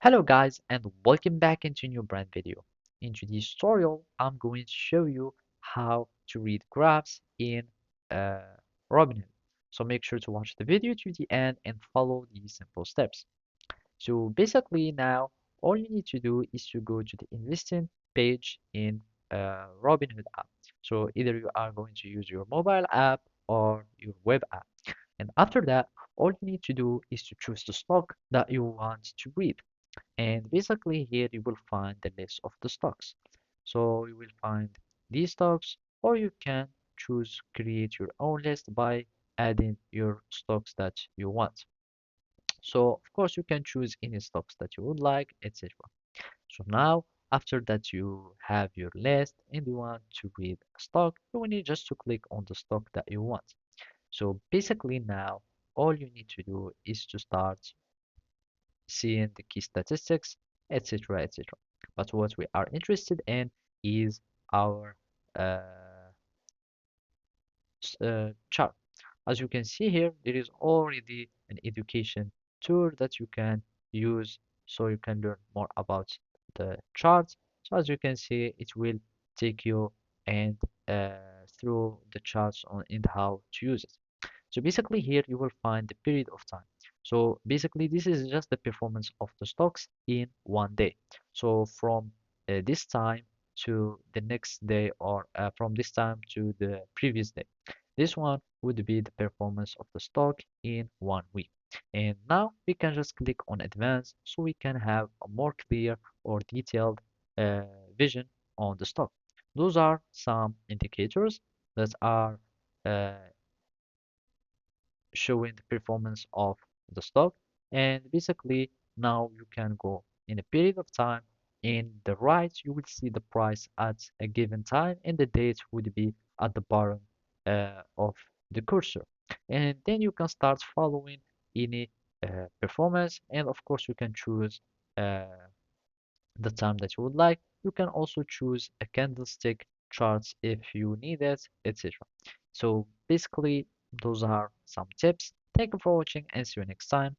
Hello guys and welcome back into a new brand video. In today's tutorial, I'm going to show you how to read graphs in uh, Robinhood. So make sure to watch the video to the end and follow these simple steps. So basically now, all you need to do is to go to the investing page in Robinhood app. So either you are going to use your mobile app or your web app. And after that, all you need to do is to choose the stock that you want to read. And basically here you will find the list of the stocks. So you will find these stocks, or you can choose create your own list by adding your stocks that you want. So of course you can choose any stocks that you would like, etc. So now after that you have your list and you want to read a stock, you will need just to click on the stock that you want. So basically now all you need to do is to start seeing the key statistics, etc., etc. But what we are interested in is our uh, chart. As you can see here, there is already an education tool that you can use so you can learn more about the charts. So as you can see, it will take you and through the charts on and how to use it. So basically here you will find the period of time. So basically this is just the performance of the stocks in one day. So from this time to the next day or from this time to the previous day. This one would be the performance of the stock in 1 week. And now we can just click on advanced so we can have a more clear or detailed uh, vision on the stock. Those are some indicators that are uh, showing the performance of the stock. And basically now you can go in a period of time. In the right you will see the price at a given time and the date would be at the bottom of the cursor, and then you can start following any performance, and of course you can choose uh, the time that you would like. You can also choose a candlestick charts if you need it, etc. So basically, those are some tips. Thank you for watching and see you next time.